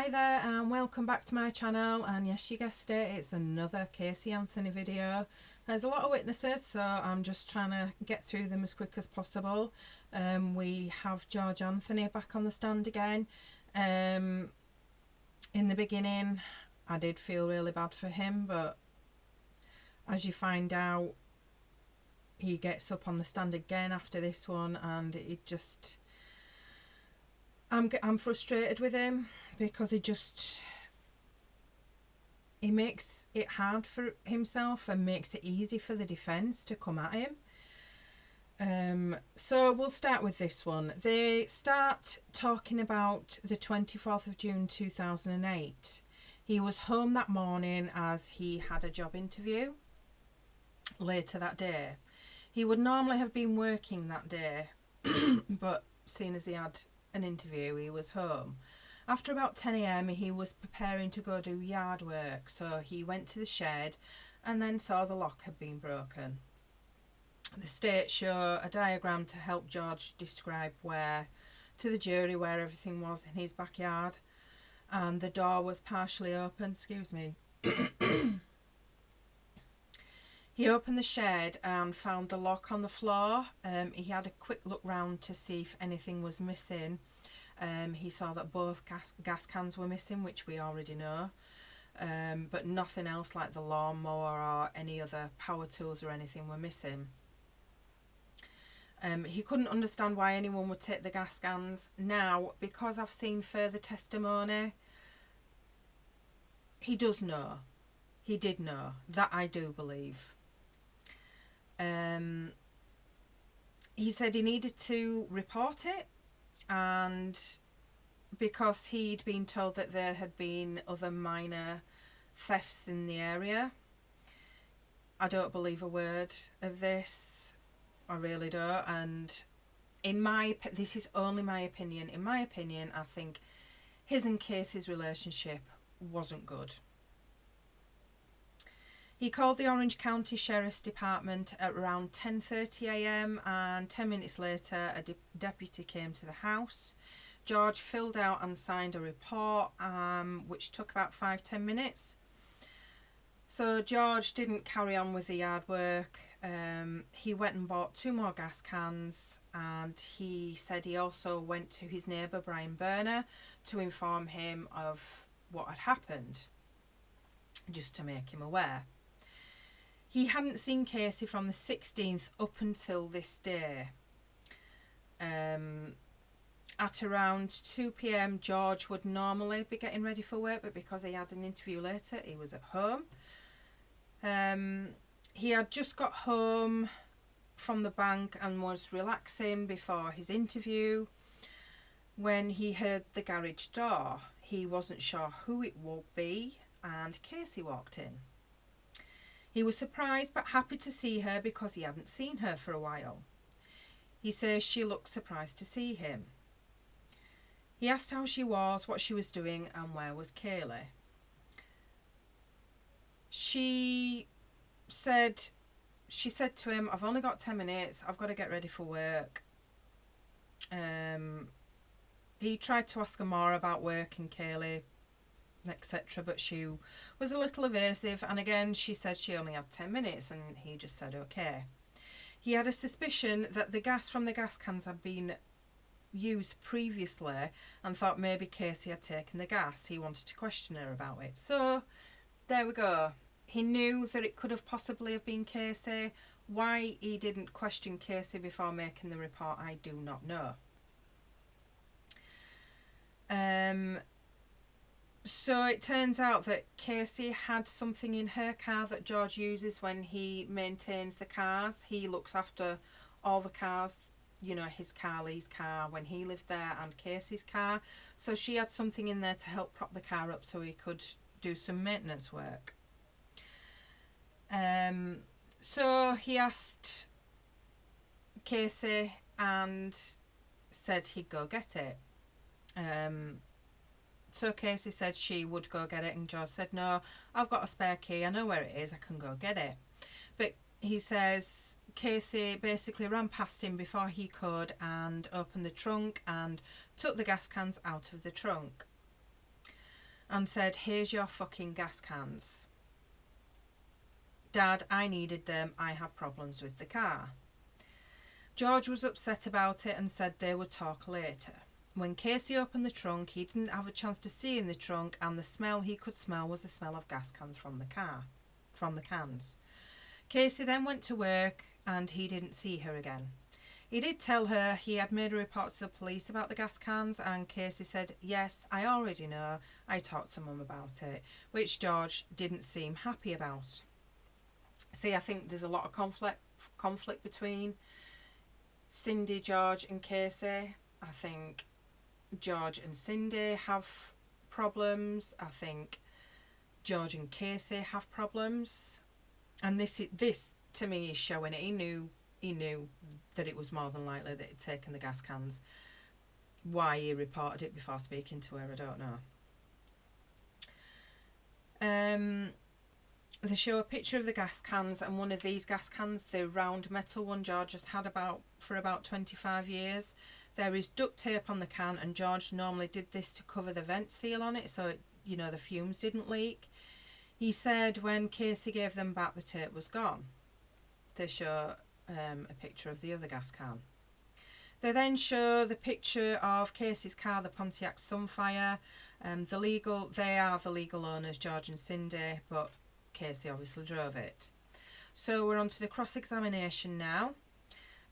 Hi there and welcome back to my channel, and yes, you guessed it, it's another Casey Anthony video. There's a lot of witnesses, so I'm just trying to get through them as quick as possible. We have George Anthony back on the stand again. In the beginning I did feel really bad for him, but as you find out, he gets up on the stand again after this one, and it just... I'm frustrated with him because he makes it hard for himself and makes it easy for the defence to come at him. So we'll start with this one. They start talking about the 24th of June 2008. He was home that morning as he had a job interview later that day. He would normally have been working that day, but seeing as he had an interview, he was home. After about 10 a.m. he was preparing to go do yard work, so he went to the shed and then saw the lock had been broken. The state show a diagram to help George describe to the jury where everything was in his backyard, and the door was partially open. Excuse me. He opened the shed and found the lock on the floor. He had a quick look round to see if anything was missing. He saw that both gas cans were missing, which we already know, but nothing else like the lawnmower or any other power tools or anything were missing. He couldn't understand why anyone would take the gas cans. Now, because I've seen further testimony, he does know. He did know. That I do believe. He said he needed to report it, and because he'd been told that there had been other minor thefts in the area. I don't believe a word of this. I really don't. And this is only my opinion. In my opinion, I think his and Casey's relationship wasn't good. He called the Orange County Sheriff's Department at around 10:30 a.m. and 10 minutes later a deputy came to the house. George filled out and signed a report, which took about 5-10 minutes. So George didn't carry on with the yard work. He went and bought 2 more gas cans, and he said he also went to his neighbour Brian Burner to inform him of what had happened, just to make him aware. He hadn't seen Casey from the 16th up until this day. At around 2 p.m, George would normally be getting ready for work, but because he had an interview later, he was at home. He had just got home from the bank and was relaxing before his interview when he heard the garage door. He wasn't sure who it would be, and Casey walked in. He was surprised but happy to see her because he hadn't seen her for a while. He says she looked surprised to see him. He asked how she was, what she was doing, and where was Kaylee. She said to him, "I've only got 10 minutes, I've got to get ready for work." He tried to ask her more about work and Kaylee, etc., but she was a little evasive, and again she said she only had 10 minutes, and he just said okay. He had a suspicion that the gas from the gas cans had been used previously and thought maybe Casey had taken the gas. He wanted to question her about it. So there we go. He knew that it could have possibly have been Casey. Why he didn't question Casey before making the report, I do not know. So it turns out that Casey had something in her car that George uses when he maintains the cars. He looks after all the cars, you know, his car, Lee's car, when he lived there, and Casey's car. So she had something in there to help prop the car up so he could do some maintenance work. So he asked Casey and said he'd go get it. So Casey said she would go get it, and George said, "No, I've got a spare key, I know where it is, I can go get it." But he says Casey basically ran past him before he could and opened the trunk and took the gas cans out of the trunk. and said, "Here's your fucking gas cans. Dad, I needed them. I had problems with the car." George was upset about it and said they would talk later. When Casey opened the trunk, he didn't have a chance to see in the trunk, and the smell he could smell was the smell of gas cans from the cans. Casey then went to work and he didn't see her again. He did tell her he had made a report to the police about the gas cans, and Casey said, "Yes, I already know. I talked to Mum about it," which George didn't seem happy about. See, I think there's a lot of conflict between Cindy, George and Casey. I think George and Cindy have problems. I think George and Casey have problems. And this to me is showing it. He knew that it was more than likely that he'd taken the gas cans. Why he reported it before speaking to her, I don't know. They show a picture of the gas cans, and one of these gas cans, the round metal one, George has had for about 25 years. There is duct tape on the can, and George normally did this to cover the vent seal on it so the fumes didn't leak. He said when Casey gave them back, the tape was gone. They show a picture of the other gas can. They then show the picture of Casey's car, the Pontiac Sunfire. They are the legal owners, George and Cindy, but Casey obviously drove it. So we're on to the cross-examination now.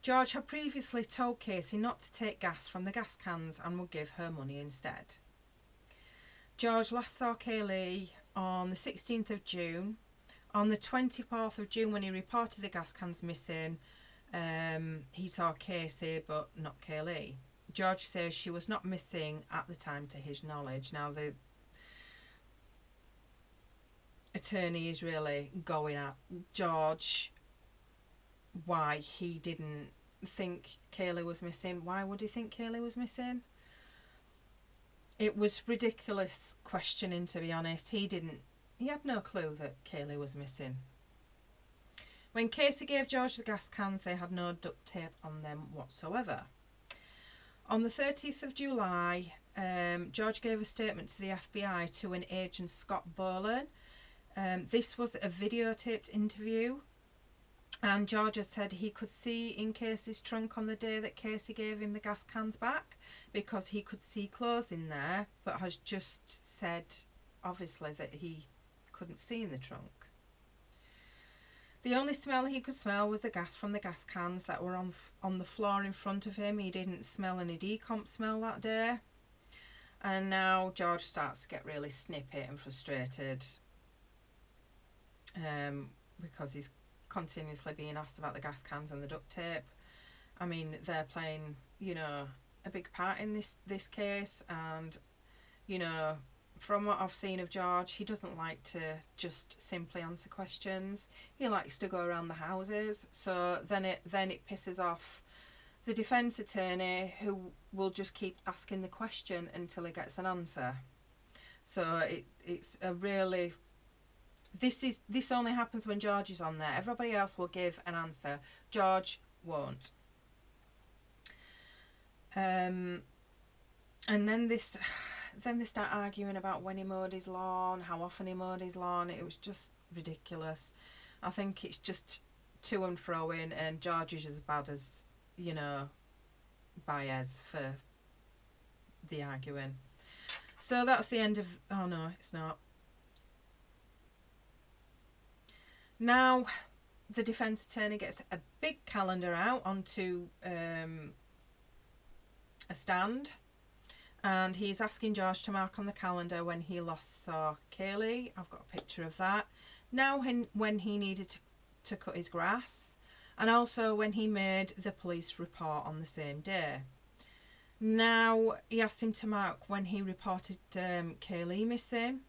George had previously told Casey not to take gas from the gas cans and would give her money instead. George last saw Kaylee on the 16th of June. On the 24th of June, when he reported the gas cans missing, he saw Casey but not Kaylee. George says she was not missing at the time to his knowledge. Now the attorney is really going at George why he didn't think Kaylee was missing. Why would he think Kaylee was missing? It was ridiculous questioning, to be honest. He had no clue that Kaylee was missing. When Casey gave George the gas cans, they had no duct tape on them whatsoever. On the 30th of July, George gave a statement to the FBI to an agent, Scott Boland. This was a videotaped interview, and George has said he could see in Casey's trunk on the day that Casey gave him the gas cans back because he could see clothes in there, but has just said, obviously, that he couldn't see in the trunk. The only smell he could smell was the gas from the gas cans that were on the floor in front of him. He didn't smell any decomp smell that day. And now George starts to get really snippy and frustrated because he's continuously being asked about the gas cans and the duct tape. I mean, they're playing, a big part in this case, and, from what I've seen of George, he doesn't like to just simply answer questions. He likes to go around the houses, so then it pisses off the defence attorney, who will just keep asking the question until he gets an answer. So it's a really... This only happens when George is on there. Everybody else will give an answer. George won't. And then they start arguing about when he mowed his lawn, how often he mowed his lawn. It was just ridiculous. I think it's just to and fro-ing, and George is as bad as, Baez for the arguing. So that's the end of... Oh no, it's not. Now, the defence attorney gets a big calendar out onto a stand, and he's asking George to mark on the calendar when he last saw Kaylee. I've got a picture of that. Now, when he needed to cut his grass, and also when he made the police report on the same day. Now, he asked him to mark when he reported Kaylee missing.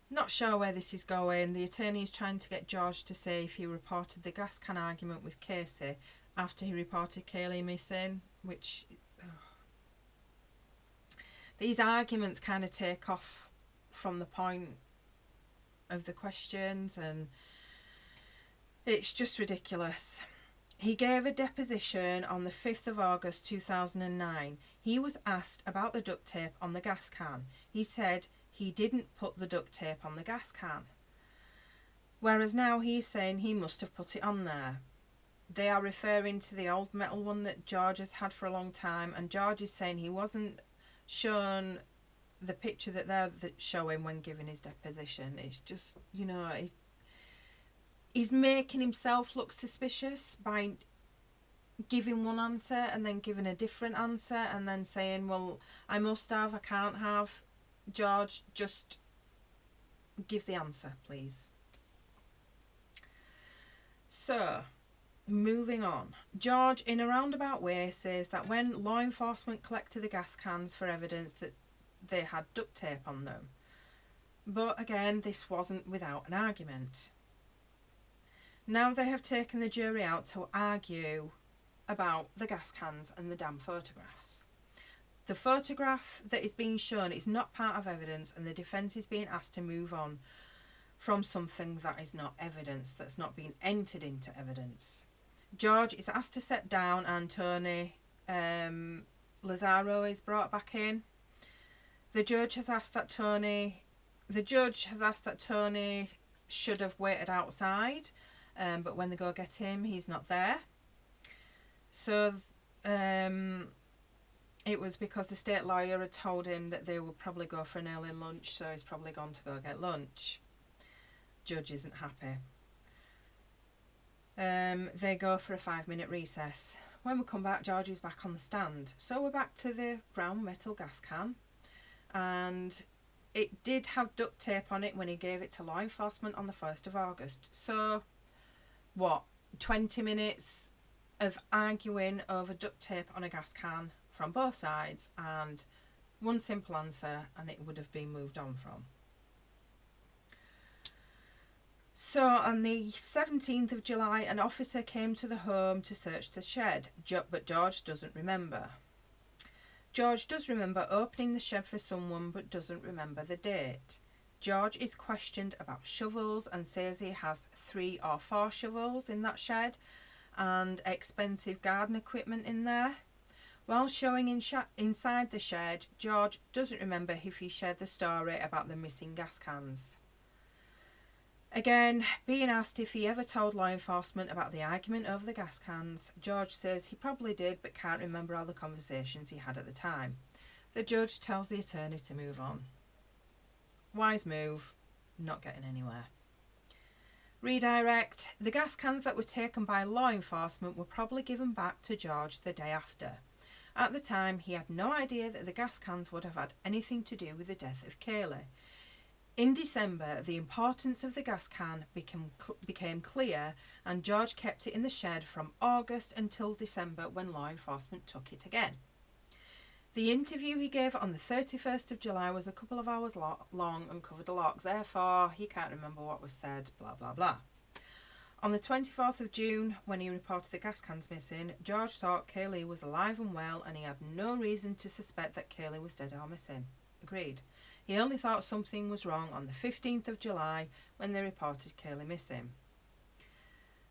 Not sure where this is going. The attorney is trying to get George to say if he reported the gas can argument with Casey after he reported Kaylee missing, which... These arguments kind of take off from the point of the questions, and it's just ridiculous. He gave a deposition on the 5th of August 2009. He was asked about the duct tape on the gas can. He said he didn't put the duct tape on the gas can. Whereas now he's saying he must have put it on there. They are referring to the old metal one that George has had for a long time, and George is saying he wasn't shown the picture that they're showing when giving his deposition. It's just, you know, he's making himself look suspicious by giving one answer and then giving a different answer and then saying, well, I must have, I can't have. George, just give the answer, please. So, moving on. George, in a roundabout way, says that when law enforcement collected the gas cans for evidence that they had duct tape on them. But again, this wasn't without an argument. Now they have taken the jury out to argue about the gas cans and the damn photographs. The photograph that is being shown is not part of evidence, and the defence is being asked to move on from something that is not evidence, that's not being entered into evidence. George is asked to sit down, and Tony Lazaro is brought back in. The judge has asked that Tony should have waited outside, but when they go get him, he's not there. So it was because the state lawyer had told him that they would probably go for an early lunch, so he's probably gone to go get lunch. Judge isn't happy. They go for a 5-minute recess. When we come back, George is back on the stand. So we're back to the brown metal gas can, and it did have duct tape on it when he gave it to law enforcement on the 1st of August. So, 20 minutes of arguing over duct tape on a gas can from both sides, and one simple answer, and it would have been moved on from. So on the 17th of July, an officer came to the home to search the shed, but George doesn't remember. George does remember opening the shed for someone, but doesn't remember the date. George is questioned about shovels and says he has 3 or 4 shovels in that shed and expensive garden equipment in there. While showing inside the shed, George doesn't remember if he shared the story about the missing gas cans. Again, being asked if he ever told law enforcement about the argument over the gas cans, George says he probably did but can't remember all the conversations he had at the time. The judge tells the attorney to move on. Wise move, not getting anywhere. Redirect. The gas cans that were taken by law enforcement were probably given back to George the day after. At the time, he had no idea that the gas cans would have had anything to do with the death of Kaylee. In December, the importance of the gas can became clear, and George kept it in the shed from August until December, when law enforcement took it again. The interview he gave on the 31st of July was a couple of hours long and covered a lot. Therefore, he can't remember what was said, blah, blah, blah. On the 24th of June, when he reported the gas cans missing, George thought Kaylee was alive and well, and he had no reason to suspect that Kaylee was dead or missing. Agreed. He only thought something was wrong on the 15th of July when they reported Kaylee missing.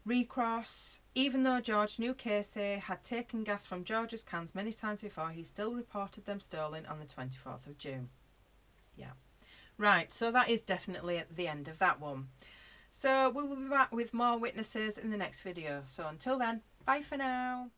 Recross. Even though George knew Casey had taken gas from George's cans many times before, he still reported them stolen on the 24th of June. Yeah. Right, so that is definitely at the end of that one. So we will be back with more witnesses in the next video. So until then, bye for now.